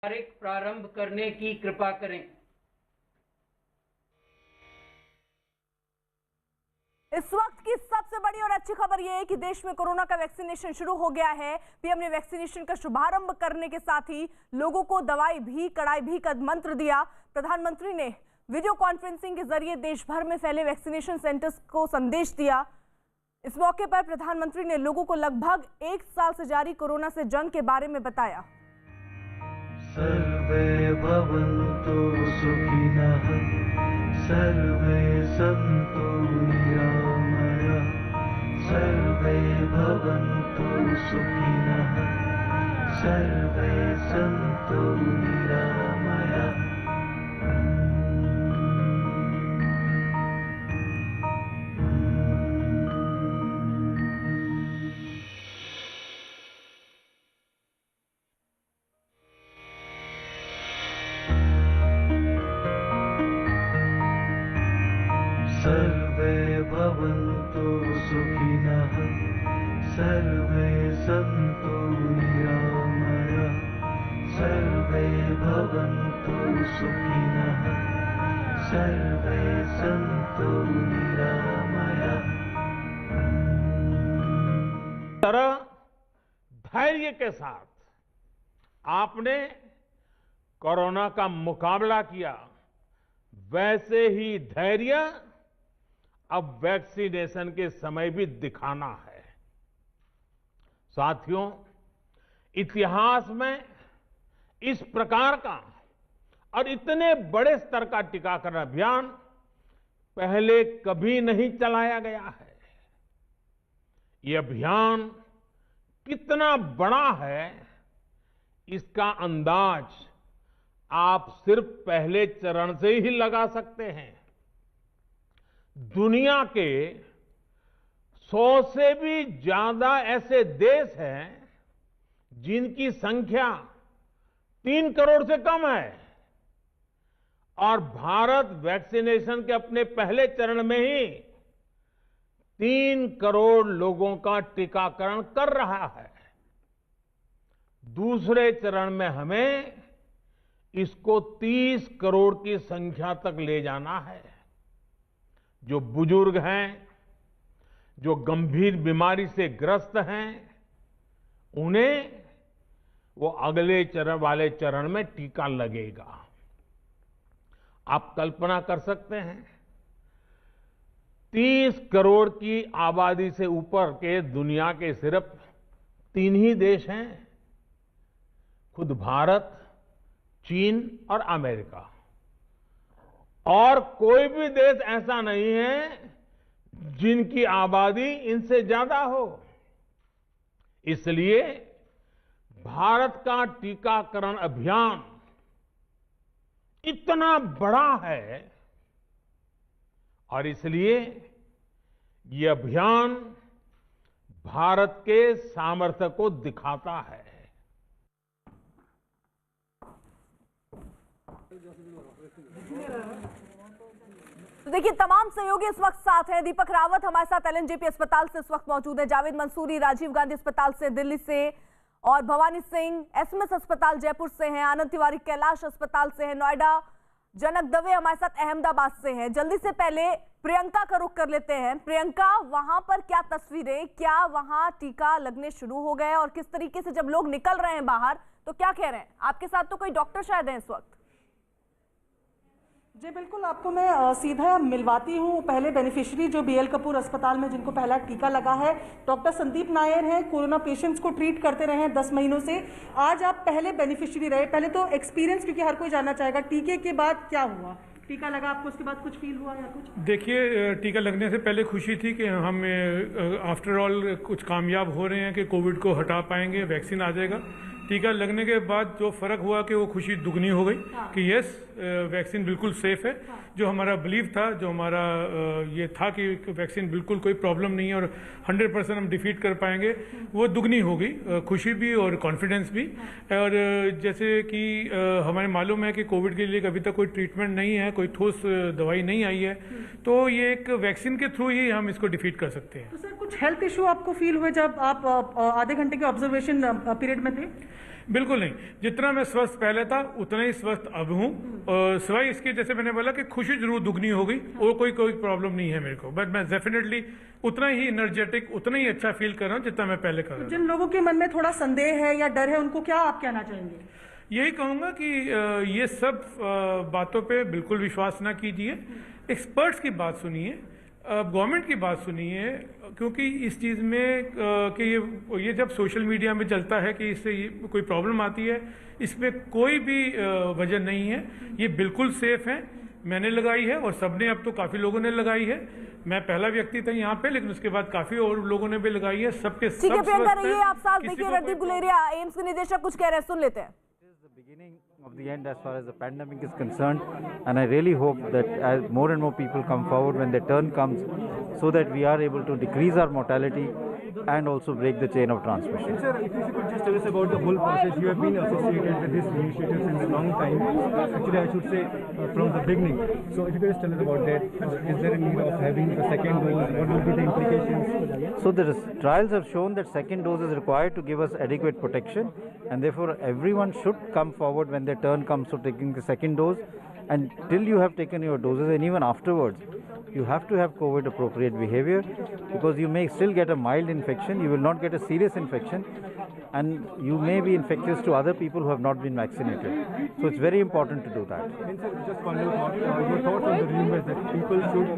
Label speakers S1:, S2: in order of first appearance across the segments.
S1: प्रारंभ करने की कृपा करें।
S2: इस वक्त की सबसे बड़ी और अच्छी खबर यह है कि देश में कोरोना का वैक्सीनेशन शुरू हो गया है। पीएम ने वैक्सीनेशन का शुभारंभ करने के साथ ही लोगों को दवाई भी कड़ाई भी का मंत्र दिया। प्रधानमंत्री ने वीडियो कॉन्फ्रेंसिंग के जरिए देश भर में फैले वैक्सीनेशन सेंटर्स को संदेश दिया। इस मौके पर प्रधानमंत्री ने लोगों को लगभग 1 साल से जारी कोरोना से जंग के बारे में बताया।
S3: सर्वे भवन्तु सुखिनः, सर्वे सन्तु निरामयाः, सर्वे भवन्तु सुखिनः, सर्वे सन्तु निरामयाः। सर्वे भवन्तु सुखिनः, सर्वे सन्तु निरामयाः, सर्वे भवन्तु सुखिनः, सर्वे सन्तु निरामयाः।
S4: तरह धैर्य के साथ आपने कोरोना का मुकाबला किया, वैसे ही धैर्य अब वैक्सीनेशन के समय भी दिखाना है। साथियों, इतिहास में इस प्रकार का और इतने बड़े स्तर का टीकाकरण अभियान पहले कभी नहीं चलाया गया है। ये अभियान कितना बड़ा है, इसका अंदाज आप सिर्फ पहले चरण से ही लगा सकते हैं। दुनिया के 100 से भी ज्यादा ऐसे देश हैं जिनकी संख्या 3 करोड़ से कम है, और भारत वैक्सीनेशन के अपने पहले चरण में ही 3 करोड़ लोगों का टीकाकरण कर रहा है। दूसरे चरण में हमें इसको 30 करोड़ की संख्या तक ले जाना है। जो बुजुर्ग हैं, जो गंभीर बीमारी से ग्रस्त हैं, उन्हें वो अगले चरण में टीका लगेगा। आप कल्पना कर सकते हैं, 30 करोड़ की आबादी से ऊपर के दुनिया के सिर्फ 3 ही देश हैं, खुद भारत, चीन और अमेरिका। और कोई भी देश ऐसा नहीं है जिनकी आबादी इनसे ज्यादा हो। इसलिए भारत का टीकाकरण अभियान इतना बड़ा है, और इसलिए ये अभियान भारत के सामर्थ्य को दिखाता है।
S2: तो देखिए, तमाम सहयोगी इस वक्त साथ हैं। दीपक रावत हमारे साथ एलएनजेपी अस्पताल से इस वक्त मौजूद है, जावेद मंसूरी राजीव गांधी अस्पताल से दिल्ली से, और भवानी सिंह एसएमएस अस्पताल जयपुर से हैं, आनंद तिवारी कैलाश अस्पताल से हैं नोएडा, जनक दवे हमारे साथ अहमदाबाद से हैं। जल्दी से पहले प्रियंका का रुख कर लेते हैं। प्रियंका, वहां पर क्या तस्वीरें, क्या वहां टीका लगने शुरू हो गए, और किस तरीके से जब लोग निकल रहे हैं बाहर तो क्या कह रहे हैं? आपके साथ तो कोई डॉक्टर शायद है इस वक्त।
S5: जी बिल्कुल, आपको मैं सीधा मिलवाती हूँ पहले बेनिफिशियरी जो बीएल कपूर अस्पताल में जिनको पहला टीका लगा है। डॉक्टर संदीप नायर हैं, कोरोना पेशेंट्स को ट्रीट करते रहे हैं 10 महीनों से। आज आप पहले बेनिफिशियरी रहे। पहले तो एक्सपीरियंस, क्योंकि हर कोई जानना चाहेगा, टीके के बाद क्या हुआ? टीका लगा आपको, उसके बाद कुछ फील हुआ या कुछ?
S6: देखिए, टीका लगने से पहले खुशी थी कि हम आफ्टर ऑल कुछ कामयाब हो रहे हैं कि कोविड को हटा पाएंगे, वैक्सीन आ जाएगा। टीका लगने के बाद जो फ़र्क हुआ कि वो खुशी दुगनी हो गई कि यस, वैक्सीन बिल्कुल सेफ है। जो हमारा बिलीव था, जो हमारा ये था कि वैक्सीन बिल्कुल कोई प्रॉब्लम नहीं है और 100% हम डिफीट कर पाएंगे, वो दुगनी हो गई, खुशी भी और कॉन्फिडेंस भी। और जैसे कि हमें मालूम है कि कोविड के लिए अभी तक कोई ट्रीटमेंट नहीं है, कोई ठोस दवाई नहीं आई है, तो ये एक वैक्सीन के थ्रू ही हम इसको डिफीट कर सकते हैं।
S5: तो सर, कुछ हेल्थ इशू आपको फील हुए जब आप आधे घंटे के ऑब्जर्वेशन पीरियड में थे?
S6: बिल्कुल नहीं, जितना मैं स्वस्थ पहले था उतना ही स्वस्थ अब हूँ। सिवाय इसके, जैसे मैंने बोला कि खुशी जरूर दुगनी हो गई, और कोई प्रॉब्लम नहीं है मेरे को, बट मैं डेफिनेटली उतना ही एनर्जेटिक, उतना ही अच्छा फील कर रहा हूँ जितना मैं पहले कर रहा था।
S5: जिन लोगों के मन में थोड़ा संदेह है या डर है, उनको क्या आप कहना चाहेंगे?
S6: यही कहूँगा कि ये सब बातों पे बिल्कुल विश्वास ना कीजिए, एक्सपर्ट्स की बात सुनिए, गवर्नमेंट की बात सुनिए, क्योंकि इस चीज़ में कि ये जब सोशल मीडिया में चलता है कि इससे कोई प्रॉब्लम आती है, इसमें कोई भी वजह नहीं है, ये बिल्कुल सेफ है। मैंने लगाई है और सबने, अब तो काफ़ी लोगों ने लगाई है। मैं पहला व्यक्ति था यहाँ पे, लेकिन उसके बाद काफ़ी और लोगों ने भी लगाई है। सबके सब
S2: ठीक है प्रियंका,
S6: स्वस्थ हैं।
S2: रहिए आप साथ।
S6: किसी
S2: देखिए
S6: को
S2: रणदीप गुलेरिया एम्स के निदेशक कुछ कह रहे हैं, सुन लेते हैं।
S7: Beginning of the end as far as the pandemic is concerned, and I really hope that as more and more people come forward when their turn comes, so that we are able to decrease our mortality and also break the chain of transmission.
S8: Sir, if you could just tell us about the whole process. You have been associated with this initiative since a long time. Actually, I should say from the beginning. So, if you could just tell us about that. Is there a need of having a second dose? What will be the implications?
S7: So the trials have shown that second dose is required to give us adequate protection, and therefore everyone should come forward when their turn comes to taking the second dose. And till you have taken your doses, and even afterwards, you have to have COVID appropriate behavior, because you may still get a mild infection, you will not get a serious infection, and you may be infectious to other people who have not been vaccinated. So it's very important to do that.
S8: And sir, just final thought, your thoughts on the rumors that people should,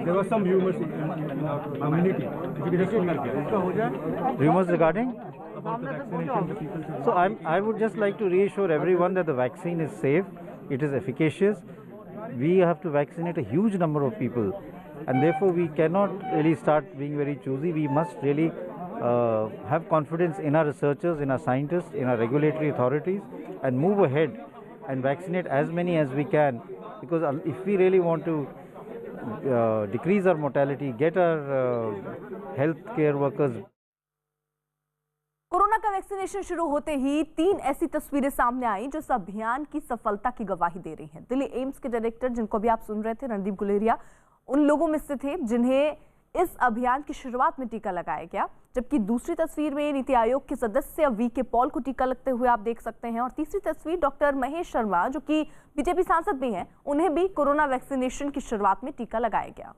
S8: there were some rumors in our community. If you could just comment.
S7: Rumors regarding?
S8: About the vaccination, the people should.
S7: So I would just like to reassure everyone that the vaccine is safe, it is efficacious. We have to vaccinate a huge number of people, and therefore we cannot really start being very choosy. We must really have confidence in our researchers, in our scientists, in our regulatory authorities, and move ahead and vaccinate as many as we can, because if we really want to decrease our mortality, get our healthcare workers.
S2: Corona का vaccination शुरू होते ही 3 ऐसी तस्वीरें सामने आई जो इस अभियान की सफलता की गवाही दे रही हैं। दिल्ली एम्स के डायरेक्टर, जिनको भी आप सुन रहे थे, रणदीप गुलेरिया, उन लोगों में से थे जिन्हें इस अभियान की शुरुआत में टीका लगाया गया। जबकि दूसरी तस्वीर में नीति आयोग के सदस्य वी.के. पॉल को टीका लगते हुए आप देख सकते हैं, और तीसरी तस्वीर डॉक्टर महेश शर्मा, जो कि बीजेपी सांसद भी हैं, उन्हें भी कोरोना वैक्सीनेशन की शुरुआत में टीका लगाया गया।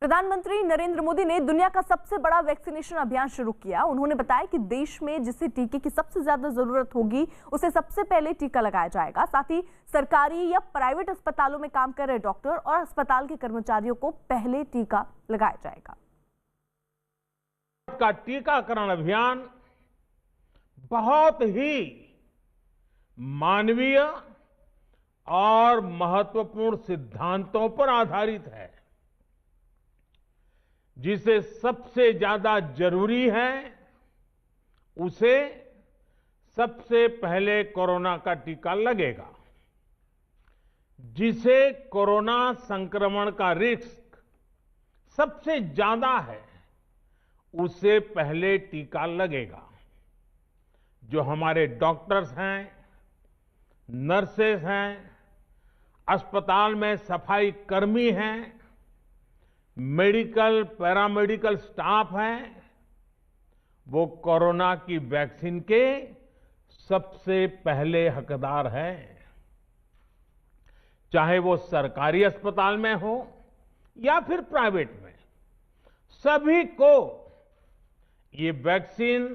S2: प्रधानमंत्री नरेंद्र मोदी ने दुनिया का सबसे बड़ा वैक्सीनेशन अभियान शुरू किया। उन्होंने बताया कि देश में जिसे टीके की सबसे ज्यादा जरूरत होगी उसे सबसे पहले टीका लगाया जाएगा। साथ ही सरकारी या प्राइवेट अस्पतालों में काम कर रहे डॉक्टर और अस्पताल के कर्मचारियों को पहले टीका लगाया जाएगा।
S4: का टीकाकरण अभियान बहुत ही मानवीय और महत्वपूर्ण सिद्धांतों पर आधारित है। जिसे सबसे ज्यादा जरूरी है उसे सबसे पहले कोरोना का टीका लगेगा। जिसे कोरोना संक्रमण का रिस्क सबसे ज्यादा है उसे पहले टीका लगेगा। जो हमारे डॉक्टर्स हैं, नर्सेस हैं, अस्पताल में सफाई कर्मी हैं, मेडिकल पैरामेडिकल स्टाफ हैं, वो कोरोना की वैक्सीन के सबसे पहले हकदार हैं। चाहे वो सरकारी अस्पताल में हो या फिर प्राइवेट में, सभी को ये वैक्सीन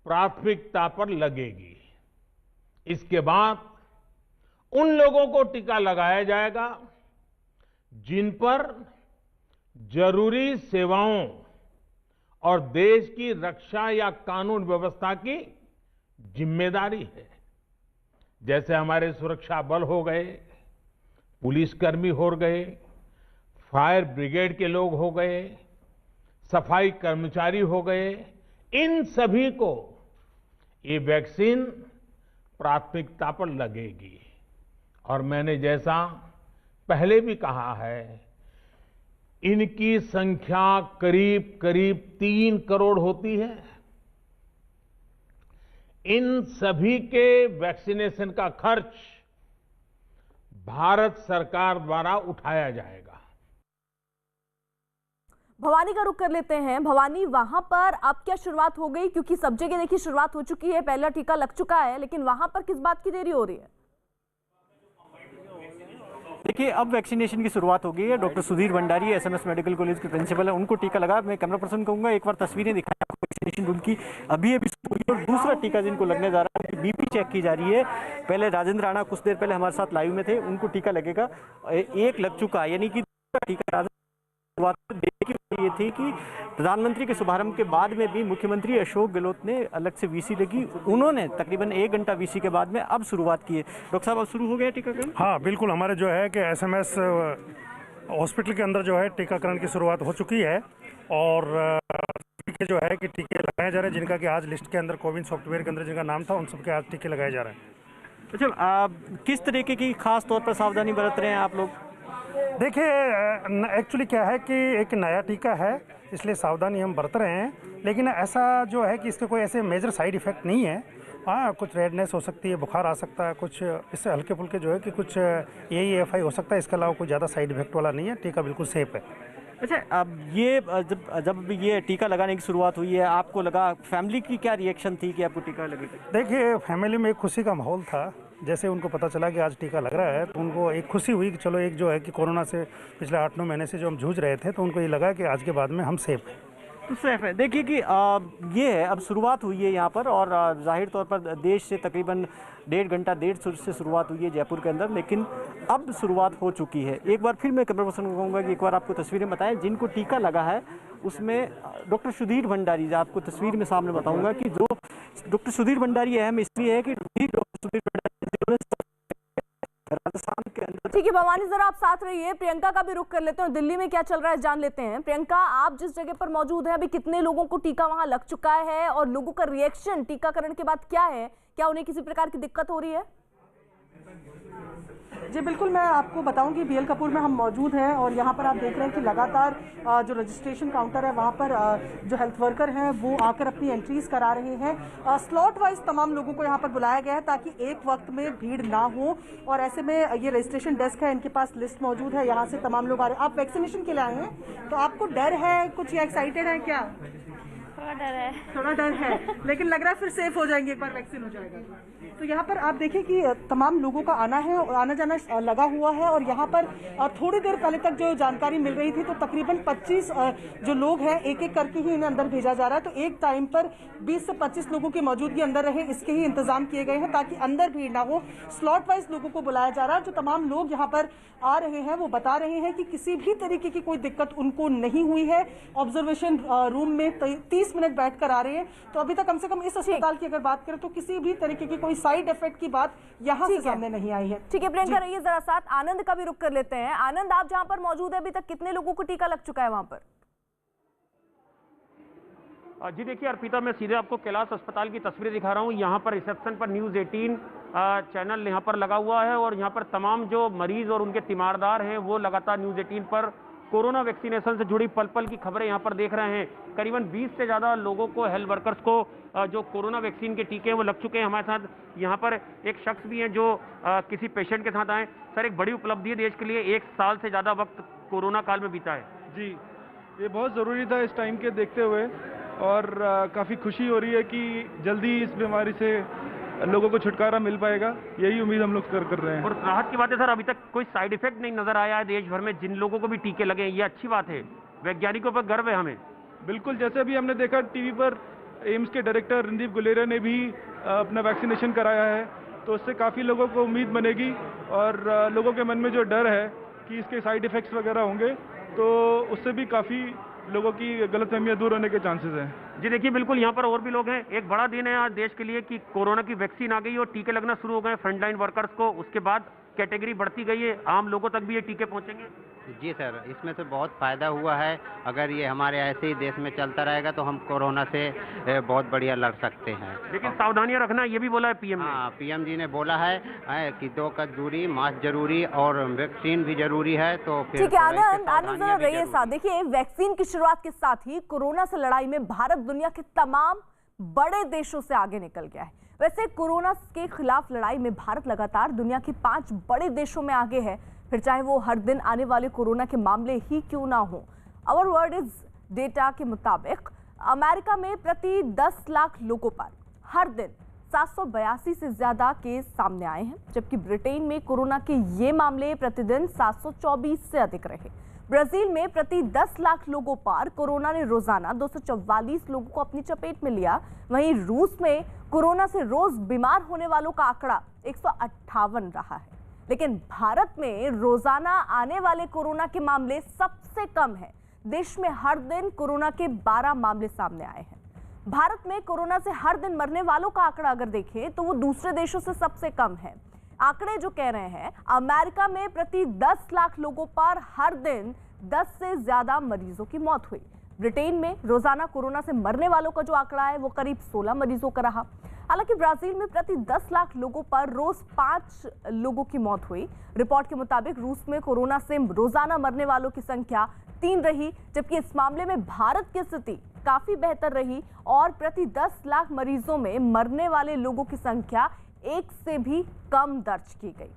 S4: प्राथमिकता पर लगेगी। इसके बाद उन लोगों को टीका लगाया जाएगा जिन पर जरूरी सेवाओं और देश की रक्षा या कानून व्यवस्था की जिम्मेदारी है। जैसे हमारे सुरक्षा बल हो गए, पुलिसकर्मी हो गए, फायर ब्रिगेड के लोग हो गए, सफाई कर्मचारी हो गए, इन सभी को ये वैक्सीन प्राथमिकता पर लगेगी। और मैंने जैसा पहले भी कहा है, इनकी संख्या करीब करीब 3 करोड़ होती है। इन सभी के वैक्सीनेशन का खर्च भारत सरकार द्वारा उठाया जाएगा।
S2: भवानी का रुख कर लेते हैं। भवानी, वहां पर अब क्या शुरुआत हो गई? क्योंकि सब जगह देखिए शुरुआत हो चुकी है, पहला टीका लग चुका है, लेकिन वहां पर किस बात की देरी हो रही है?
S9: देखिए, अब वैक्सीनेशन की शुरुआत हो गई है। Doctor Sudhir Bhandari SMS medical college के प्रिंसिपल है, उनको टीका लगा। मैं कैमरा पर्सन कहूंगा एक बार तस्वीरें दिखाएं आपको वैक्सीनेशन उनकी अभी शुरू हुई। और दूसरा टीका जिनको लगने जा रहा है, बीपी चेक की जा रही है। पहले राजेंद्र राणा कुछ देर पहले हमारे साथ लाइव में थे, उनको टीका लगेगा। एक लग चुका है, यानी कि दूसरा टीका ये थी कि प्रधानमंत्री के शुभारंभ के बाद में भी मुख्यमंत्री अशोक गहलोत ने अलग से वीसी लगी, उन्होंने तकरीबन 1 घंटा वीसी के बाद में अब शुरुआत की है। डॉक्टर साहब, अब शुरू हो गया टीकाकरण?
S10: हाँ बिल्कुल, हमारे जो है कि एसएमएस हॉस्पिटल के अंदर जो है टीकाकरण की शुरुआत हो चुकी है। और टीके जो है कि टीके लगाए जा रहे हैं, जिनका कि आज लिस्ट के अंदर कोविन सॉफ्टवेयर के अंदर जिनका नाम था, उन सबके आज टीके लगाए जा रहे हैं।
S9: अच्छा, किस तरीके की खास तौर पर सावधानी बरत रहे हैं आप लोग?
S10: देखिए, एक्चुअली क्या है कि एक नया टीका है, इसलिए सावधानी हम बरत रहे हैं। लेकिन ऐसा जो है कि इसके कोई ऐसे मेजर साइड इफ़ेक्ट नहीं है। हाँ, कुछ रेडनेस हो सकती है, बुखार आ सकता है, कुछ इससे हल्के फुल्के जो है कि कुछ AEFI हो सकता है। इसके अलावा कोई ज़्यादा साइड इफेक्ट वाला नहीं है। टीका बिल्कुल सेफ है।
S9: अच्छा, अब ये जब ये टीका लगाने की शुरुआत हुई है, आपको लगा, फैमिली की क्या रिएक्शन थी कि आपको टीका लगेगा?
S10: देखिए, फैमिली में एक खुशी का माहौल था। जैसे उनको पता चला कि आज टीका लग रहा है तो उनको एक खुशी हुई कि चलो, एक जो है कि कोरोना से पिछले 8-9 महीने से जो हम जूझ रहे थे, तो उनको ये लगा कि आज के बाद में हम सेफ हैं।
S9: तो सेफ है। देखिए कि ये है, अब शुरुआत हुई है यहाँ पर, और जाहिर तौर पर देश से तकरीबन 1.5 घंटा से शुरुआत हुई है जयपुर के अंदर, लेकिन अब शुरुआत हो चुकी है। एक बार फिर मैं कैमरा पर्सन को कहूँगा कि एक बार आपको तस्वीरें बताएं जिनको टीका लगा है। उसमें डॉक्टर सुधीर भंडारी, आपको तस्वीर में सामने बताऊँगा कि जो डॉक्टर सुधीर भंडारी अहम इसलिए है कि डॉक्टर सुधीर भंडारी राजस्थान के अंदर।
S2: ठीक है भवानी, जरा आप साथ रहिए। प्रियंका का भी रुख कर लेते हैं और दिल्ली में क्या चल रहा है जान लेते हैं। प्रियंका, आप जिस जगह पर मौजूद हैं, अभी कितने लोगों को टीका वहां लग चुका है और लोगों का रिएक्शन टीकाकरण के बाद क्या है? क्या उन्हें किसी प्रकार की दिक्कत हो रही है?
S5: जी बिल्कुल, मैं आपको बताऊं कि BL कपूर में हम मौजूद हैं और यहाँ पर आप देख रहे हैं कि लगातार जो रजिस्ट्रेशन काउंटर है वहाँ पर जो हेल्थ वर्कर हैं वो आकर अपनी एंट्रीज करा रहे हैं। स्लॉट वाइज तमाम लोगों को यहाँ पर बुलाया गया है ताकि एक वक्त में भीड़ ना हो। और ऐसे में ये रजिस्ट्रेशन डेस्क है, इनके पास लिस्ट मौजूद है, यहाँ से तमाम लोग आ रहे हैं। आप वैक्सीनेशन के लिए आए हैं, तो आपको डर है कुछ या एक्साइटेड है क्या? थोड़ा डर है, लेकिन लग रहा है फिर सेफ हो जाएंगे एक बार वैक्सीन हो जाएगा। तो यहाँ पर आप देखिए कि तमाम लोगों का आना है और आना जाना लगा हुआ है। और यहाँ पर थोड़ी देर पहले तक जो जानकारी मिल रही थी तो तकरीबन 25 जो लोग हैं एक एक करके ही इन्हें अंदर भेजा जा रहा है। तो एक टाइम पर 20 से 25 लोगों की मौजूदगी अंदर रहे, इसके ही इंतजाम किए गए हैं ताकि अंदर भीड़ ना हो। स्लॉट वाइज लोगों को बुलाया जा रहा है। जो तमाम लोग यहाँ पर आ रहे हैं वो बता रहे हैं कि किसी भी तरीके की कोई दिक्कत उनको नहीं हुई है। ऑब्जर्वेशन रूम में 30 मिनट बैठ कर आ रहे हैं। तो अभी तक कम से कम इस अस्पताल की अगर बात करें तो किसी भी तरीके की कोई साइड इफेक्ट की बात यहाँ से सामने नहीं आई है।
S2: ठीक है प्रियंका, रहिए जरा साथ। आनंद का भी रुख कर लेते हैं। आनंद, आप जहां पर मौजूद है, अभी तक कितने लोगों को टीका लग चुका है वहां पर?
S11: जी देखिए अर्पिता, मैं सीधे आपको कैलाश अस्पताल की तस्वीरें दिखा रहा हूँ। यहाँ पर रिसेप्शन पर न्यूज़ 18 चैनल यहाँ पर लगा हुआ है और यहाँ पर तमाम जो मरीज और उनके तीमारदार हैं वो लगातार न्यूज़ 18 पर कोरोना वैक्सीनेशन से जुड़ी पल पल की खबरें यहाँ पर देख रहे हैं। करीबन 20 से ज़्यादा लोगों को, हेल्थ वर्कर्स को जो कोरोना वैक्सीन के टीके हैं वो लग चुके हैं। हमारे साथ यहाँ पर एक शख्स भी हैं जो किसी पेशेंट के साथ आए। सर, एक बड़ी उपलब्धि है देश के लिए, 1 साल से ज़्यादा वक्त कोरोना काल में बीता है।
S12: जी, ये बहुत ज़रूरी था इस टाइम के देखते हुए और काफ़ी खुशी हो रही है कि जल्दी इस बीमारी से लोगों को छुटकारा मिल पाएगा, यही उम्मीद हम लोग कर रहे हैं।
S11: और राहत की बात है सर, अभी तक कोई साइड इफेक्ट नहीं नजर आया है देश भर में। जिन लोगों को भी टीके लगे हैं, ये अच्छी बात है, वैज्ञानिकों पर गर्व है हमें।
S12: बिल्कुल, जैसे अभी हमने देखा टीवी पर एम्स के डायरेक्टर रणदीप गुलेरिया ने भी अपना वैक्सीनेशन कराया है, तो उससे काफ़ी लोगों को उम्मीद बनेगी और लोगों के मन में जो डर है कि इसके साइड इफ़ेक्ट्स वगैरह होंगे तो उससे भी काफ़ी लोगों की गलतफहमियां दूर होने के चांसेस हैं।
S11: जी देखिए, बिल्कुल यहाँ पर और भी लोग हैं। एक बड़ा दिन है आज देश के लिए कि कोरोना की वैक्सीन आ गई और टीके लगना शुरू हो गए फ्रंटलाइन वर्कर्स को। उसके बाद कैटेगरी बढ़ती गई है, आम लोगों तक भी ये टीके पहुंचेंगे।
S13: जी सर, इसमें तो बहुत फ़ायदा हुआ है। अगर ये हमारे ऐसे ही देश में चलता रहेगा तो हम कोरोना से बहुत बढ़िया लड़ सकते हैं।
S11: लेकिन सावधानियां रखना, ये भी बोला है पीएम ने।
S13: हाँ, पीएम जी ने बोला है कि 2 गज दूरी, मास्क जरूरी और वैक्सीन भी जरूरी है। तो फिर
S2: ठीक है आनंद जरा रहिए साथ। देखिए, वैक्सीन की शुरुआत के साथ ही कोरोना से लड़ाई में भारत दुनिया के तमाम बड़े देशों से आगे निकल गया है। वैसे कोरोना के खिलाफ लड़ाई में भारत लगातार दुनिया के 5 बड़े देशों में आगे है, फिर चाहे वो हर दिन आने वाले कोरोना के मामले ही क्यों ना हो। आवर वर्ल्ड इज डेटा के मुताबिक अमेरिका में प्रति 10 लाख लोगों पर हर दिन 782 से ज्यादा केस सामने आए हैं, जबकि ब्रिटेन में कोरोना के ये मामले प्रतिदिन 724 से अधिक रहे। ब्राजील में प्रति 10 लाख लोगों पर कोरोना ने रोजाना 244 लोगों को अपनी चपेट में लिया। वहीं रूस में कोरोना से रोज बीमार होने वालों का आंकड़ा 158 रहा है, लेकिन भारत में रोजाना आने वाले कोरोना के मामले सबसे कम है। देश में हर दिन कोरोना के 12 मामले सामने आए हैं। भारत में कोरोना से हर दिन मरने वालों का आंकड़ा अगर देखें तो वो दूसरे देशों से सबसे कम है। आंकड़े जो कह रहे हैं अमेरिका में प्रति 10 लाख लोगों पर हर दिन 10 से ज्यादा मरीजों की मौत हुई। ब्रिटेन में रोजाना कोरोना से मरने वालों का जो आंकड़ा है वो करीब 16 मरीजों का रहा। हालांकि ब्राजील में प्रति 10 लाख लोगों पर रोज 5 लोगों की मौत हुई। रिपोर्ट के मुताबिक रूस में कोरोना से रोजाना मरने वालों की संख्या 3 रही, जबकि इस मामले में भारत की स्थिति काफी बेहतर रही और प्रति 10 लाख मरीजों में मरने वाले लोगों की संख्या 1 से भी कम दर्ज की गई।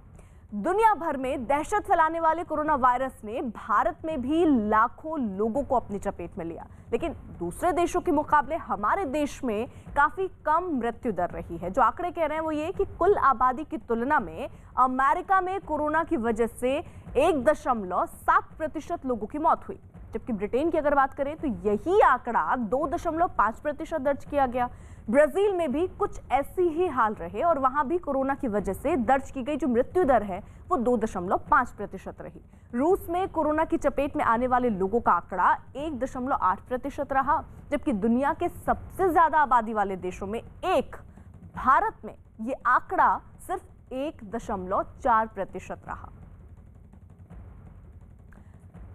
S2: दुनिया भर में दहशत फैलाने वाले कोरोना वायरस ने भारत में भी लाखों लोगों को अपनी चपेट में लिया, लेकिन दूसरे देशों के मुकाबले हमारे देश में काफी कम मृत्यु दर रही है। जो आंकड़े कह रहे हैं वो ये कि कुल आबादी की तुलना में अमेरिका में कोरोना की वजह से 1.7% लोगों की मौत हुई, जबकि ब्रिटेन की अगर बात करें तो यही आंकड़ा 2.5% दर्ज किया गया। ब्राजील में भी कुछ ऐसी ही हाल रहे और वहां भी कोरोना की वजह से दर्ज की गई जो मृत्यु दर है वो 2.5% रही। रूस में कोरोना की चपेट में आने वाले लोगों का आंकड़ा 1.8% रहा, जबकि दुनिया के सबसे ज्यादा आबादी वाले देशों में एक भारत में ये आंकड़ा सिर्फ 1.4% रहा।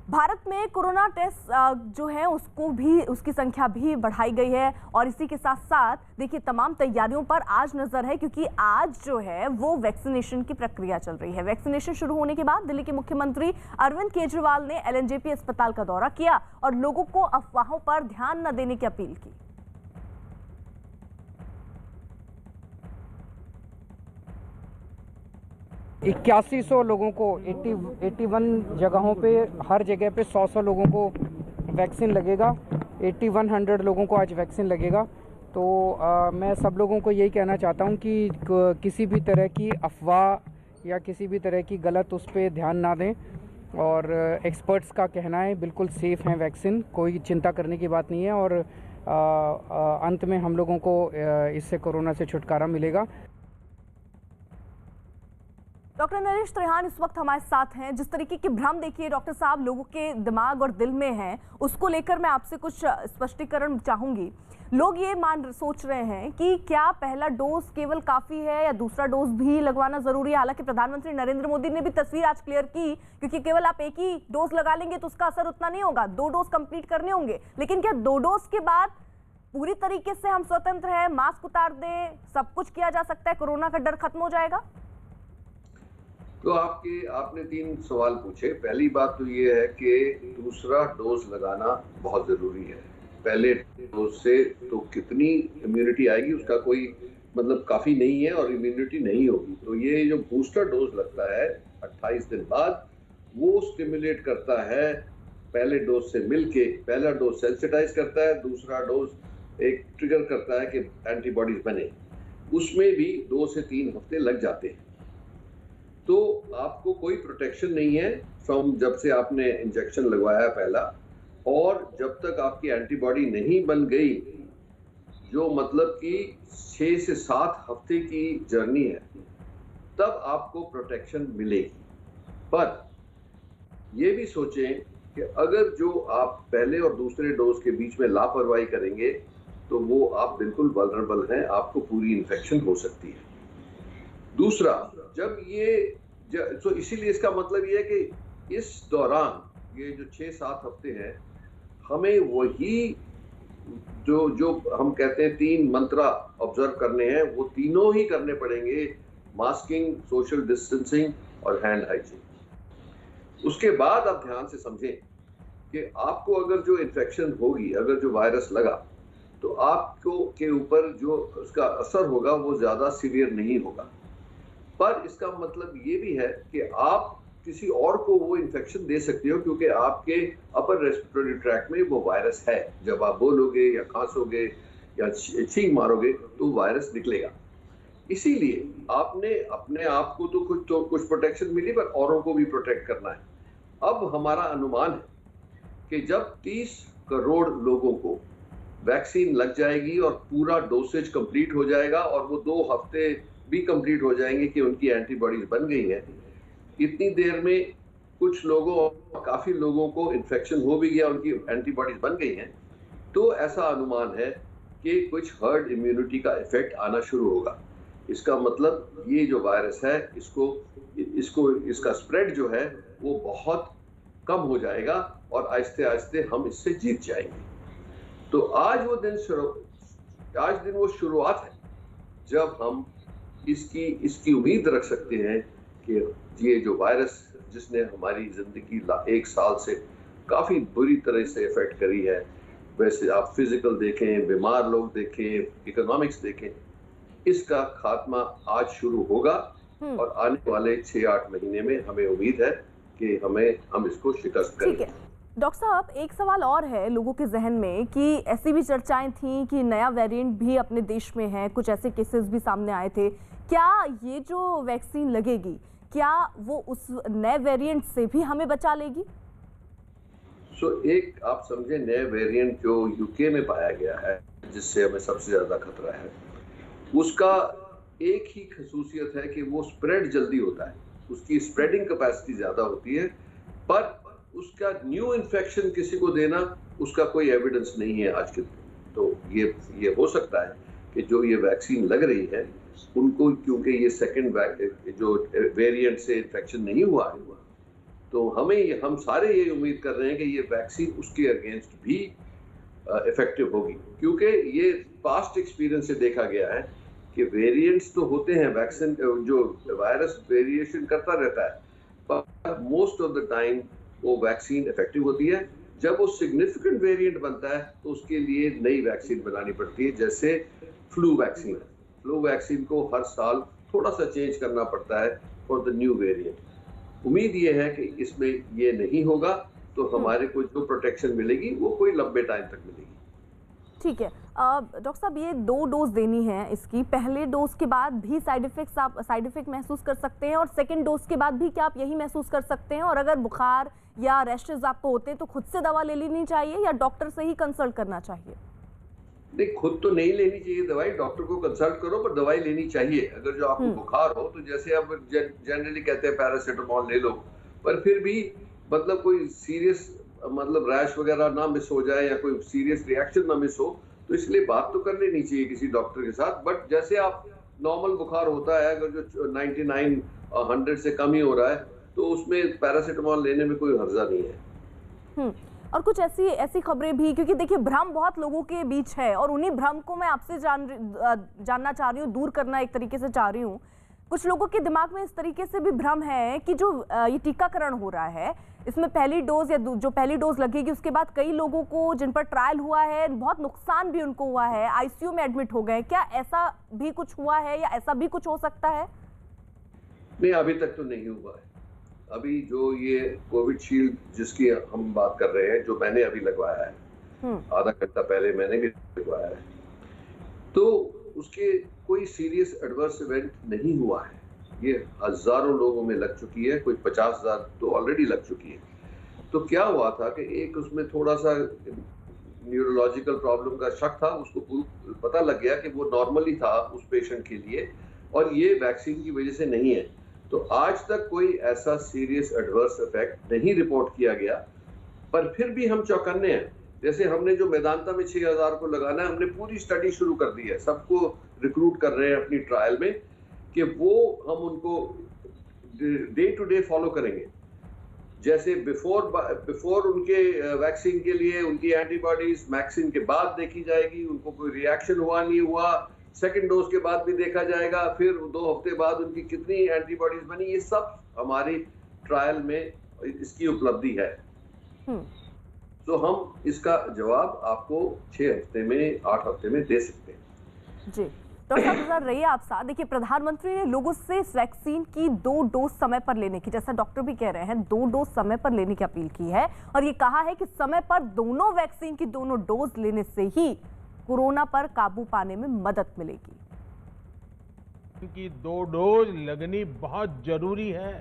S2: भारत में कोरोना टेस्ट जो है उसकी संख्या भी बढ़ाई गई है और इसी के साथ साथ देखिए तमाम तैयारियों पर आज नजर है, क्योंकि आज जो है वो वैक्सीनेशन की प्रक्रिया चल रही है। वैक्सीनेशन शुरू होने के बाद दिल्ली के मुख्यमंत्री अरविंद केजरीवाल ने एलएनजेपी अस्पताल का दौरा किया और लोगों को अफवाहों पर ध्यान न देने की अपील की।
S14: 8100 लोगों को 81 जगहों पे हर जगह पे 100 लोगों को वैक्सीन लगेगा। 8100 लोगों को आज वैक्सीन लगेगा। तो मैं सब लोगों को यही कहना चाहता हूँ कि किसी भी तरह की अफवाह या किसी भी तरह की गलत उस पर ध्यान ना दें और एक्सपर्ट्स का कहना है बिल्कुल सेफ़ है वैक्सीन, कोई चिंता करने की बात नहीं है और अंत में हम लोगों को इससे कोरोना से छुटकारा मिलेगा।
S2: डॉक्टर नरेश त्रेहान इस वक्त हमारे साथ हैं। जिस तरीके के भ्रम देखिए डॉक्टर साहब लोगों के दिमाग और दिल में हैं, उसको लेकर मैं आपसे कुछ स्पष्टीकरण चाहूंगी। लोग ये सोच रहे हैं कि क्या पहला डोज केवल काफी है या दूसरा डोज भी लगवाना जरूरी है। हालांकि प्रधानमंत्री नरेंद्र मोदी ने भी तस्वीर आज क्लियर की, क्योंकि केवल आप एक ही डोज लगा लेंगे तो उसका असर उतना नहीं होगा, 2 डोज कंप्लीट करने होंगे। लेकिन क्या 2 डोज के बाद पूरी तरीके से हम स्वतंत्र हैं, मास्क उतार दें, सब कुछ किया जा सकता है, कोरोना का डर खत्म हो जाएगा?
S15: तो आपने 3 सवाल पूछे। पहली बात तो ये है कि दूसरा डोज लगाना बहुत जरूरी है। पहले डोज से तो कितनी इम्यूनिटी आएगी उसका कोई मतलब काफी नहीं है और इम्यूनिटी नहीं होगी। तो ये जो बूस्टर डोज लगता है 28 दिन बाद, वो स्टिमुलेट करता है पहले डोज से मिलके। पहला डोज सेंसिटाइज करता है, दूसरा डोज एक ट्रिगर करता है कि एंटीबॉडीज बने। उसमें भी 2 से 3 हफ्ते लग जाते हैं। तो आपको कोई प्रोटेक्शन नहीं है फ्रॉम जब से आपने इंजेक्शन लगवाया पहला, और जब तक आपकी एंटीबॉडी नहीं बन गई, जो मतलब कि 6 से 7 हफ्ते की जर्नी है, तब आपको प्रोटेक्शन मिलेगी। पर ये भी सोचें कि अगर जो आप पहले और दूसरे डोज के बीच में लापरवाही करेंगे तो वो आप बिल्कुल वल्नरेबल हैं, आपको पूरी इन्फेक्शन हो सकती है। दूसरा, जब तो इसीलिए इसका मतलब ये है कि इस दौरान ये जो 6-7 हफ्ते हैं, हमें वही जो हम कहते हैं 3 मंत्रा ऑब्जर्व करने हैं, वो तीनों ही करने पड़ेंगे। मास्किंग, सोशल डिस्टेंसिंग और हैंड हाइजीन। उसके बाद आप ध्यान से समझें कि आपको अगर जो इन्फेक्शन होगी, अगर जो वायरस लगा, तो आपको के ऊपर जो उसका असर होगा वो ज़्यादा सीवियर नहीं होगा। पर इसका मतलब ये भी है कि आप किसी और को वो इन्फेक्शन दे सकते हो, क्योंकि आपके अपर रेस्पिरेटरी ट्रैक्ट में वो वायरस है। जब आप बोलोगे या खांसोगे या छींक मारोगे तो वायरस निकलेगा। इसीलिए आपने अपने आप को तो कुछ प्रोटेक्शन मिली, पर औरों को भी प्रोटेक्ट करना है। अब हमारा अनुमान है कि जब 30 करोड़ लोगों को वैक्सीन लग जाएगी और पूरा डोसेज कंप्लीट हो जाएगा और वो 2 हफ्ते भी कंप्लीट हो जाएंगे कि उनकी एंटीबॉडीज बन गई हैं, इतनी देर में कुछ लोगों, काफ़ी लोगों को इन्फेक्शन हो भी गया, उनकी एंटीबॉडीज बन गई हैं, तो ऐसा अनुमान है कि कुछ हर्ड इम्यूनिटी का इफेक्ट आना शुरू होगा। इसका मतलब ये जो वायरस है इसका स्प्रेड जो है वो बहुत कम हो जाएगा और आहिस्ते आहिस्ते हम इससे जीत जाएंगे। तो आज दिन वो शुरुआत है जब हम इसकी उम्मीद रख सकते हैं कि ये जो वायरस जिसने हमारी जिंदगी 1 साल से काफ़ी बुरी तरह से इफेक्ट करी है, वैसे आप फिजिकल देखें, बीमार लोग देखें, इकोनॉमिक्स देखें, इसका खात्मा आज शुरू होगा और आने वाले 6-8 महीने में हमें उम्मीद है कि हम इसको शिकस्त करेंगे।
S2: डॉक्टर साहब, एक सवाल और है लोगों के जहन में कि ऐसी भी चर्चाएं थी कि नया वेरिएंट भी अपने देश में है, कुछ ऐसे केसेस भी सामने आए थे। क्या ये जो वैक्सीन लगेगी, क्या वो उस नए वेरिएंट से भी हमें बचा लेगी?
S15: एक आप समझे, नए वेरिएंट जो यूके में पाया गया है, जिससे हमें सबसे ज्यादा खतरा है, उसका एक ही खसूसियत है कि वो स्प्रेड जल्दी होता है, उसकी स्प्रेडिंग कैपेसिटी ज्यादा होती है, पर उसका न्यू इन्फेक्शन किसी को देना, उसका कोई एविडेंस नहीं है आज के दिन। तो ये हो सकता है कि जो ये वैक्सीन लग रही है उनको, क्योंकि ये सेकंड जो वेरिएंट से इन्फेक्शन नहीं हुआ है, तो हम सारे ये उम्मीद कर रहे हैं कि ये वैक्सीन उसके अगेंस्ट भी इफेक्टिव होगी, क्योंकि ये पास्ट एक्सपीरियंस से देखा गया है कि वेरिएंट्स तो होते हैं, वैक्सीन जो वायरस वेरिएशन करता रहता है, पर मोस्ट ऑफ द टाइम वो वैक्सीन इफेक्टिव होती है। जब वो सिग्निफिकेंट वेरिएंट बनता है तो उसके लिए नई वैक्सीन बनानी पड़ती है, जैसे फ्लू वैक्सीन। फ्लू वैक्सीन को हर साल थोड़ा सा चेंज करना पड़ता है फॉर द न्यू वेरिएंट। उम्मीद ये है कि इसमें ये नहीं होगा, तो हमारे को जो प्रोटेक्शन मिलेगी वो कोई लंबे टाइम तक मिलेगी।
S2: ठीक है डॉक्टर साहब, ये 2 डोज देनी है इसकी, पहले डोज के बाद भी साइड इफेक्ट महसूस कर सकते हैं और सेकंड डोज के बाद भी क्या आप यही महसूस कर सकते हैं? और अगर बुखार या रैशेज आपको होते हैं तो खुद से दवा ले लेनी चाहिए या डॉक्टर से ही कंसल्ट करना चाहिए?
S15: नहीं, खुद तो नहीं लेनी चाहिए दवाई, डॉक्टर को कंसल्ट करो, पर दवाई लेनी चाहिए। अगर जो आपको बुखार हो तो जैसे अब जनरली कहते हैं पैरासीटामोल ले लो, पर फिर भी मतलब कोई सीरियस मतलब रैश वगैरह ना मिस हो जाए या कोई सीरियस रिएक्शन ना मिस हो, तो इसलिए बात तो कर लेनी चाहिए किसी डॉक्टर के साथ। बट जैसे आप नॉर्मल बुखार होता है, अगर जो 99-100 से कम ही हो रहा है तो उसमें पैरासीटामोल लेने में कोई हर्जा नहीं है।
S2: और कुछ ऐसी खबरें भी, क्योंकि देखिए भ्रम बहुत लोगों के बीच है और उन्हीं भ्रम को मैं आपसे जानना चाह रही हूँ, दूर करना एक तरीके से चाह रही हूँ। कुछ लोगों के दिमाग में इस तरीके से भी भ्रम है कि जो ये टीकाकरण हो रहा है, इसमें पहली डोज या जो पहली डोज लगेगी उसके बाद कई लोगों को जिन पर ट्रायल हुआ है बहुत नुकसान भी उनको हुआ है, आईसीयू में एडमिट हो गए। क्या ऐसा भी कुछ हुआ है या ऐसा भी कुछ हो सकता है?
S15: नहीं, अभी तक तो नहीं हुआ है। अभी जो ये कोविशील्ड जिसकी हम बात कर रहे हैं, जो मैंने अभी लगवाया है, आधा घंटा पहले मैंने भी लगवाया है, तो उसके कोई सीरियस एडवर्स इवेंट नहीं हुआ है। ये हजारों लोगों में लग चुकी है, कोई 50,000 तो ऑलरेडी लग चुकी है। तो क्या हुआ था कि एक उसमें थोड़ा सा न्यूरोलॉजिकल प्रॉब्लम का शक था, उसको पता लग गया कि वो नॉर्मली था उस पेशेंट के लिए और ये वैक्सीन की वजह से नहीं है। तो आज तक कोई ऐसा सीरियस एडवर्स इफेक्ट नहीं रिपोर्ट किया गया, पर फिर भी हम चौकन्ने हैं। जैसे हमने जो मेदांता में 6,000 को लगाना है, हमने पूरी स्टडी शुरू कर दी है, सबको रिक्रूट कर रहे हैं अपनी ट्रायल में कि वो हम उनको डे टू डे फॉलो करेंगे। जैसे बिफोर उनके वैक्सीन के लिए उनकी एंटीबॉडीज वैक्सीन के बाद देखी जाएगी, उनको कोई रिएक्शन हुआ नहीं हुआ, सेकंड डोज के बाद भी देखा जाएगा, फिर 2 हफ्ते बाद उनकी कितनी एंटीबॉडीज बनी, ये सब हमारी ट्रायल में इसकी उपलब्धि है। तो हम इसका जवाब आपको 6 हफ्ते में 8 हफ्ते में दे सकते हैं।
S2: जी डॉक्टर साहब, गुजर रही है आप साथ। देखिए, प्रधानमंत्री ने लोगों से इस वैक्सीन की 2 डोज समय पर लेने की, जैसा डॉक्टर भी कह रहे हैं, 2 डोज समय पर लेने की अपील की है और ये कहा है कि समय पर दोनों वैक्सीन की दोनों डोज लेने से ही कोरोना पर काबू पाने में मदद मिलेगी।
S4: इनकी 2 डोज लगनी बहुत जरूरी है।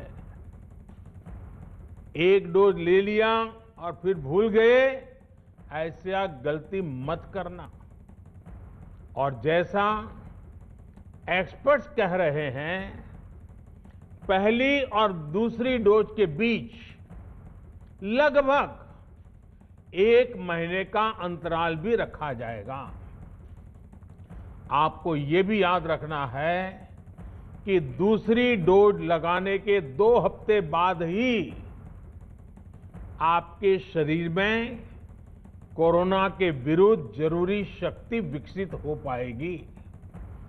S4: 1 डोज ले लिया और फिर भूल गए, ऐसा गलती मत करना। और जैसा एक्सपर्ट्स कह रहे हैं, पहली और दूसरी डोज के बीच लगभग 1 महीने का अंतराल भी रखा जाएगा। आपको ये भी याद रखना है कि दूसरी डोज लगाने के 2 हफ्ते बाद ही आपके शरीर में कोरोना के विरुद्ध जरूरी शक्ति विकसित हो पाएगी।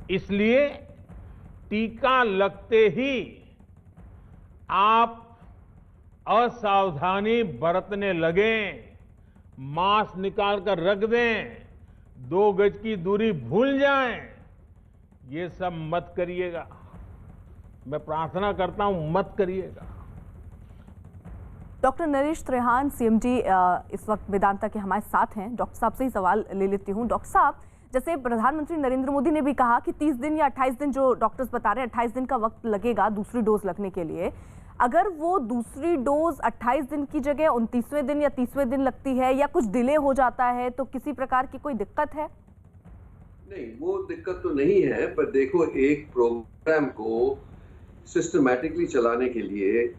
S4: इसलिए टीका लगते ही आप असावधानी बरतने लगें, मास्क निकाल कर रख दें, 2 गज की दूरी भूल जाएं, ये सब मत करिएगा। मैं प्रार्थना करता हूं, मत करिएगा।
S2: डॉक्टर नरेश त्रेहान, सीएमडी इस वक्त वेदांता के हमारे साथ हैं। डॉक्टर साहब से ही सवाल ले लेती हूं। डॉक्टर साहब, जैसे प्रधानमंत्री नरेंद्र मोदी ने भी कहा कि 30 दिन या 28 दिन, जो डॉक्टर्स बता रहे हैं 28 दिन का वक्त लगेगा दूसरी डोज लगने के लिए, अगर वो दूसरी डोज 28 दिन की जगह 29वें दिन या 30वें दिन लगती है या कुछ डिले हो जाता है तो किसी प्रकार की कोई दिक्कत है?
S15: नहीं, वो दिक्कत तो नहीं है, पर देखो, एक प्रोग्राम को सिस्टमैटिकली चलाने के लिए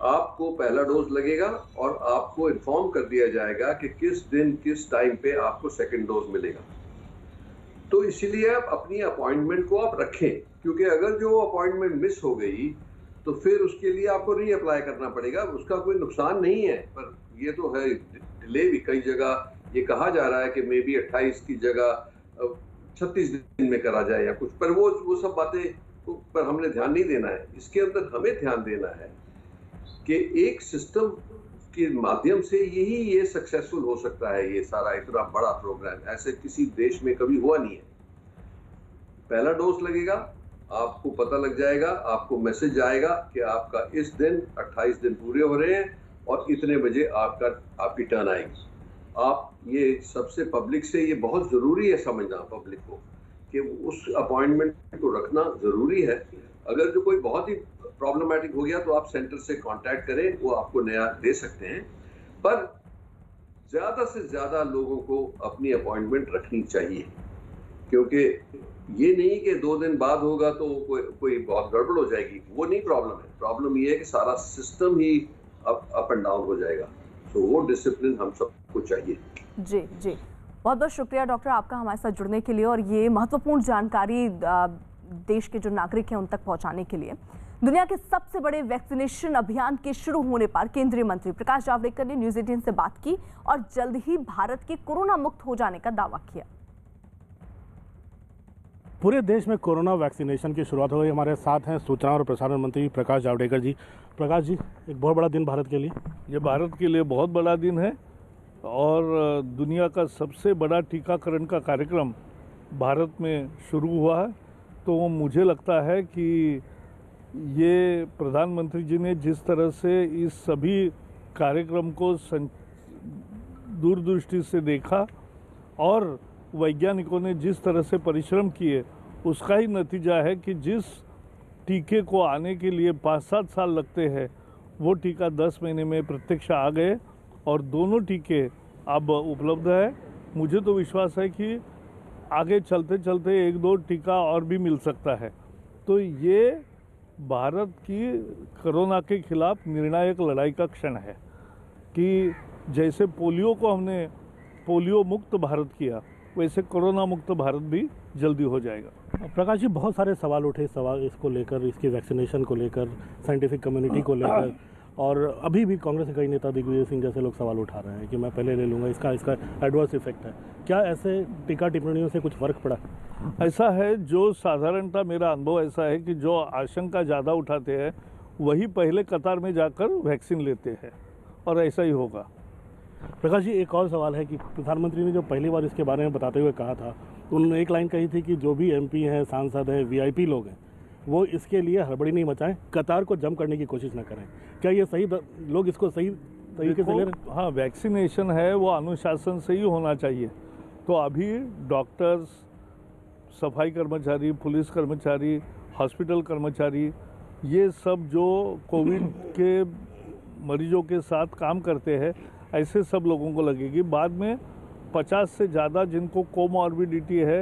S15: आपको पहला डोज लगेगा और आपको इन्फॉर्म कर दिया जाएगा कि किस दिन किस टाइम पे आपको सेकंड डोज मिलेगा। तो इसीलिए आप अपनी अपॉइंटमेंट को आप रखें, क्योंकि अगर जो अपॉइंटमेंट मिस हो गई तो फिर उसके लिए आपको री अप्लाई करना पड़ेगा। उसका कोई नुकसान नहीं है, पर ये तो है डिले भी। कई जगह ये कहा जा रहा है कि मे बी 28 की जगह 36 दिन में करा जाए या कुछ, पर वो सब बातें पर हमने ध्यान नहीं देना है। इसके अंदर हमें ध्यान देना है कि एक सिस्टम के माध्यम से ये सक्सेसफुल हो सकता है। ये सारा इतना बड़ा प्रोग्राम ऐसे किसी देश में कभी हुआ नहीं है। पहला डोज लगेगा, आपको पता लग जाएगा, आपको मैसेज आएगा कि आपका इस दिन 28 दिन पूरे हो रहे हैं और इतने बजे आपकी टर्न आएगी। आप ये सबसे पब्लिक से, ये बहुत जरूरी है समझना पब्लिक को कि उस अपॉइंटमेंट को रखना जरूरी है। अगर जो कोई बहुत ही प्रॉब्लमेटिक हो गया तो आप सेंटर से कांटेक्ट करें, वो आपको नया दे सकते हैं। पर ज्यादा से ज्यादा लोगों को अपनी अपॉइंटमेंट रखनी चाहिए, क्योंकि ये नहीं कि 2 दिन बाद होगा तो कोई बहुत गड़बड़ हो जाएगी, वो नहीं प्रॉब्लम है। प्रॉब्लम ये है कि सारा system he up and down हो जाएगा। तो वो डिसिप्लिन हम सबको चाहिए।
S2: जी जी, बहुत बहुत शुक्रिया डॉक्टर आपका हमारे साथ जुड़ने के लिए और ये महत्वपूर्ण जानकारी देश के जो नागरिक हैं उन तक पहुंचाने के लिए। दुनिया के सबसे बड़े वैक्सीनेशन अभियान के शुरू होने पर केंद्रीय मंत्री प्रकाश जावड़ेकर ने न्यूज 18 से बात की और जल्द ही भारत के कोरोना मुक्त हो जाने का दावा किया।
S16: पूरे देश में कोरोना वैक्सीनेशन की शुरुआत हो गई। हमारे साथ हैं सूचना और प्रसारण मंत्री प्रकाश जावड़ेकर जी। प्रकाश जी, एक बहुत बड़ा दिन भारत के लिए।
S17: ये भारत के लिए बहुत बड़ा दिन है और दुनिया का सबसे बड़ा टीकाकरण का कार्यक्रम भारत में शुरू हुआ है। तो मुझे लगता है कि ये प्रधानमंत्री जी ने जिस तरह से इस सभी कार्यक्रम को दूरदृष्टि से देखा और वैज्ञानिकों ने जिस तरह से परिश्रम किए, उसका ही नतीजा है कि जिस टीके को आने के लिए 5-7 साल लगते हैं, वो टीका 10 महीने में प्रत्यक्ष आ गए और दोनों टीके अब उपलब्ध है। मुझे तो विश्वास है कि आगे चलते चलते 1-2 टीका और भी मिल सकता है। तो ये भारत की कोरोना के खिलाफ निर्णायक लड़ाई का क्षण है कि जैसे पोलियो को हमने पोलियो मुक्त भारत किया, वैसे कोरोना मुक्त भारत भी जल्दी हो जाएगा।
S16: प्रकाश जी, बहुत सारे सवाल उठे इसको लेकर, इसकी वैक्सीनेशन को लेकर, साइंटिफिक कम्युनिटी को लेकर, और अभी भी कांग्रेस के कई नेता दिग्विजय सिंह जैसे लोग सवाल उठा रहे हैं कि मैं पहले ले लूँगा, इसका एडवर्स इफेक्ट है। क्या ऐसे टीका टिप्पणियों से कुछ फ़र्क पड़ा?
S17: ऐसा है, जो साधारणतः मेरा अनुभव ऐसा है कि जो आशंका ज़्यादा उठाते हैं वही पहले कतार में जाकर वैक्सीन लेते हैं और ऐसा ही होगा।
S16: प्रकाश जी, एक और सवाल है कि प्रधानमंत्री ने जो पहली बार इसके बारे में बताते हुए कहा था, उन्होंने एक लाइन कही थी कि जो भी एमपी हैं, सांसद हैं, वीआईपी लोग हैं, वो इसके लिए हड़बड़ी नहीं मचाएं, कतार को जम करने की कोशिश न करें। क्या ये सही लोग इसको सही तरीके से ले रहे हैं?
S17: हाँ, वैक्सीनेशन है वो अनुशासन से ही होना चाहिए। तो अभी डॉक्टर्स, सफाई कर्मचारी, पुलिस कर्मचारी, हॉस्पिटल कर्मचारी, ये सब जो कोविड के मरीजों के साथ काम करते हैं, ऐसे सब लोगों को लगेगी। बाद में 50 से ज़्यादा जिनको कोमॉर्बिडिटी है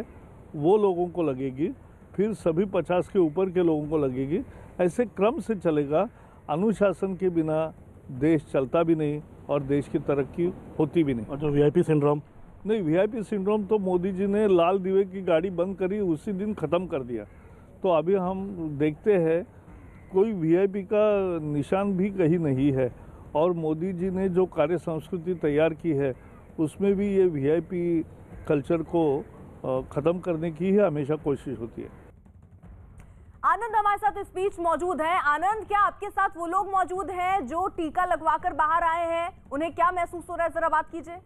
S17: वो लोगों को लगेगी, फिर सभी 50 के ऊपर के लोगों को लगेगी। ऐसे क्रम से चलेगा। अनुशासन के बिना देश चलता भी नहीं और देश की तरक्की होती भी नहीं।
S16: और जो वीआईपी सिंड्रोम,
S17: नहीं, वीआईपी सिंड्रोम तो मोदी जी ने लाल दिवे की गाड़ी बंद करी उसी दिन ख़त्म कर दिया। तो अभी हम देखते हैं कोई वीआईपी का निशान भी कहीं नहीं है। और मोदी जी ने जो कार्य संस्कृति तैयार की है उसमें भी ये वीआईपी कल्चर को ख़त्म करने की ही हमेशा कोशिश होती है।
S2: आनंद हमारे साथ इस बीच मौजूद हैं। आनंद, क्या आपके साथ वो लोग मौजूद हैं जो टीका लगवाकर बाहर आए हैं? उन्हें क्या महसूस हो रहा है, जरा बात कीजिए।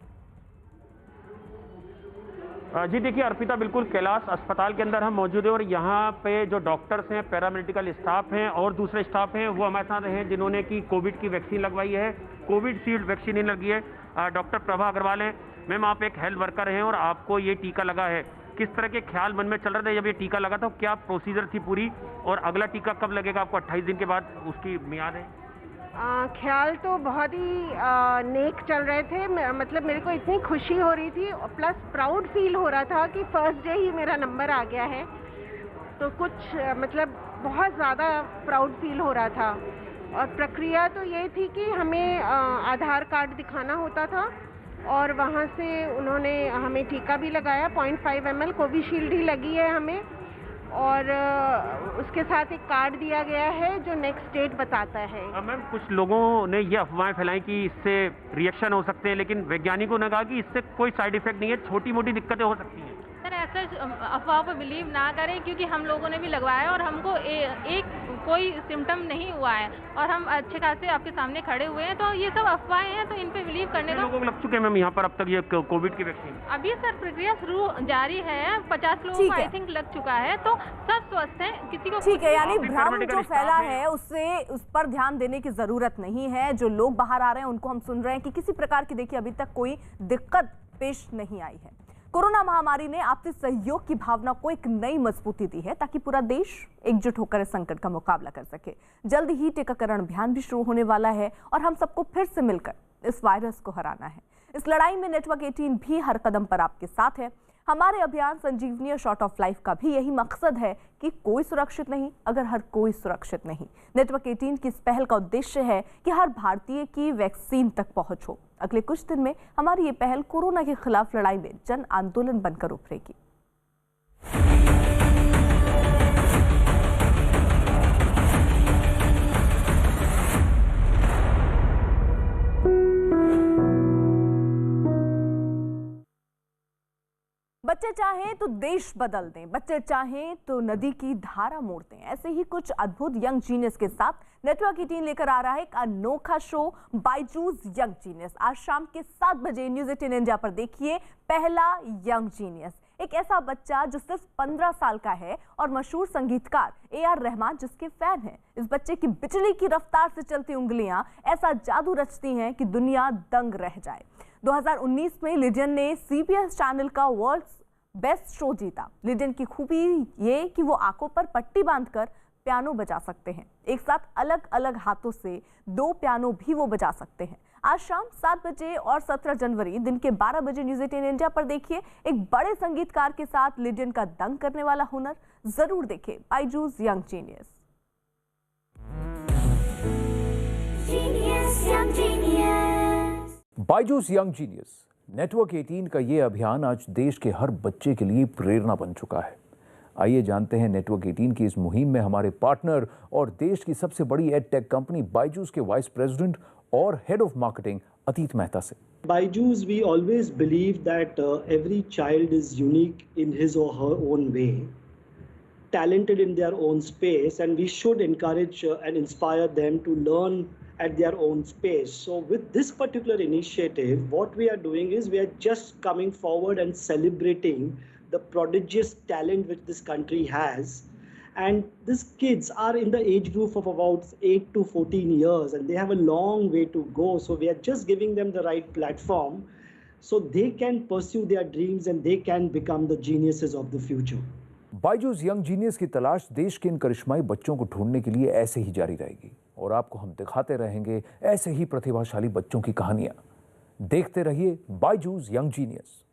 S11: जी देखिए अर्पिता, बिल्कुल कैलाश अस्पताल के अंदर हम मौजूद हैं और यहाँ पे जो डॉक्टर्स हैं, पैरामेडिकल स्टाफ हैं और दूसरे स्टाफ हैं, वो हमारे साथ हैं जिन्होंने की कोविड की वैक्सीन लगवाई है। कोविशील्ड वैक्सीन लगी है। डॉक्टर प्रभा अग्रवाल है। मैम, आप एक हेल्थ वर्कर हैं और आपको ये टीका लगा है, किस तरह के ख्याल मन में चल रहे थे जब ये टीका लगा था? क्या प्रोसीजर थी पूरी, और अगला टीका कब लगेगा आपको? 28 दिन के बाद उसकी मियाद है।
S18: ख्याल तो बहुत ही नेक चल रहे थे। मतलब मेरे को इतनी खुशी हो रही थी, प्लस प्राउड फील हो रहा था कि फर्स्ट डे ही मेरा नंबर आ गया है। तो कुछ मतलब बहुत ज़्यादा प्राउड फील हो रहा था। और प्रक्रिया तो ये थी कि हमें आधार कार्ड दिखाना होता था और वहाँ से उन्होंने हमें टीका भी लगाया। 0.5 ml कोविशील्ड ही लगी है हमें, और उसके साथ एक कार्ड दिया गया है जो नेक्स्ट डेट बताता है।
S11: मैम, कुछ लोगों ने ये अफवाहें फैलाई कि इससे रिएक्शन हो सकते हैं, लेकिन वैज्ञानिकों ने कहा कि इससे कोई साइड इफेक्ट नहीं है, छोटी मोटी दिक्कतें हो सकती हैं।
S19: सर, ऐसा अफवाह पर बिलीव ना करें, क्योंकि हम लोगों ने भी लगवाया और हमको एक कोई सिम्टम नहीं हुआ है और हम अच्छे खासे आपके सामने खड़े हुए हैं। तो ये सब अफवाहें हैं, तो इन पे बिलीव करने का।
S11: लोगों को लग चुके हैं मैम यहाँ पर अब तक ये कोविड की वैक्सीन?
S19: अभी सर प्रक्रिया शुरू जारी है। 50 लोगों को आई थिंक लग चुका है, तो सब स्वस्थ हैं, किसी को
S2: ठीक है। यानी भ्रम जो फैला है उससे उस पर ध्यान देने की जरूरत नहीं है। जो लोग बाहर आ रहे हैं उनको हम सुन रहे हैं कि किसी प्रकार की देखिए अभी तक कोई दिक्कत पेश नहीं आई है। कोरोना महामारी ने आपसी सहयोग की भावना को एक नई मजबूती दी है ताकि पूरा देश एकजुट होकर इस संकट का मुकाबला कर सके। जल्द ही टीकाकरण अभियान भी शुरू होने वाला है और हम सबको फिर से मिलकर इस वायरस को हराना है। इस लड़ाई में नेटवर्क 18 भी हर कदम पर आपके साथ है। हमारे अभियान संजीवनी और शॉर्ट ऑफ लाइफ का भी यही मकसद है कि कोई सुरक्षित नहीं अगर हर कोई सुरक्षित नहीं। नेटवर्क 18 की इस पहल का उद्देश्य है कि हर भारतीय की वैक्सीन तक पहुंच हो। अगले कुछ दिन में हमारी ये पहल कोरोना के खिलाफ लड़ाई में जन आंदोलन बनकर उभरेगी। बच्चे चाहें तो देश बदल दें, बच्चे चाहें तो नदी की धारा मोड़ दें। ऐसे ही कुछ अद्भुत यंग जीनियस के साथ नेटवर्क 18 लेकर आ रहा है एक अनोखा शो बायजूस यंग जीनियस। आज शाम के 7 बजे न्यूज़ 18 इंडिया पर देखिए पहला यंग जीनियस। एक ऐसा बच्चा जो सिर्फ 15 साल का है और मशहूर संगीतकार AR रहमान जिसके फैन हैं। इस बच्चे की बिजली की रफ्तार से चलती उंगलियां ऐसा जादू रचती हैं कि दुनिया दंग रह जाए। 2019 में लिडियन ने CBS चैनल का वर्ल्ड्स बेस्ट शो जीता। लिडियन की खूबी ये कि वो आंखों पर पट्टी बांधकर पियानो बजा सकते हैं। एक साथ अलग अलग हाथों से 2 पियानो भी वो बजा सकते हैं। आज शाम 7 बजे और 17 जनवरी दिन के 12 बजे न्यूज़ 18 इंडिया पर देखिए एक बड़े संगीतकार के साथ लिडियन का दंग करने वाला हुनर। जरूर देखें Byju's young genius.
S20: Byju's young genius network 18 का ये अभियान आज देश के हर बच्चे के लिए प्रेरणा बन चुका है। आइए जानते हैं नेटवर्क 18 की इस मुहिम में हमारे पार्टनर और देश की सबसे बड़ी एडटेक कंपनी बायजूस के वाइस प्रेसिडेंट और हेड ऑफ मार्केटिंग अतीत मेहता से।
S21: Byju's, we always believe that every child is unique in his or her own way, talented in their own space, and we should encourage and inspire them to learn at their own space. So with this particular initiative, what we are doing is we are just coming forward and celebrating the prodigious talent which this country has. And these kids are in the age group of about 8 to 14 years, and they have a long way to go. So we are just giving them the right platform so they can pursue their dreams and they can become the geniuses of the future.
S20: Byju's young genius की तलाश देश के इन करिश्माई बच्चों को ढूंढने के लिए ऐसे ही जारी रहेगी और आपको हम दिखाते रहेंगे ऐसे ही प्रतिभाशाली बच्चों की कहानियां। देखते रहिए बायजूस यंग जीनियस।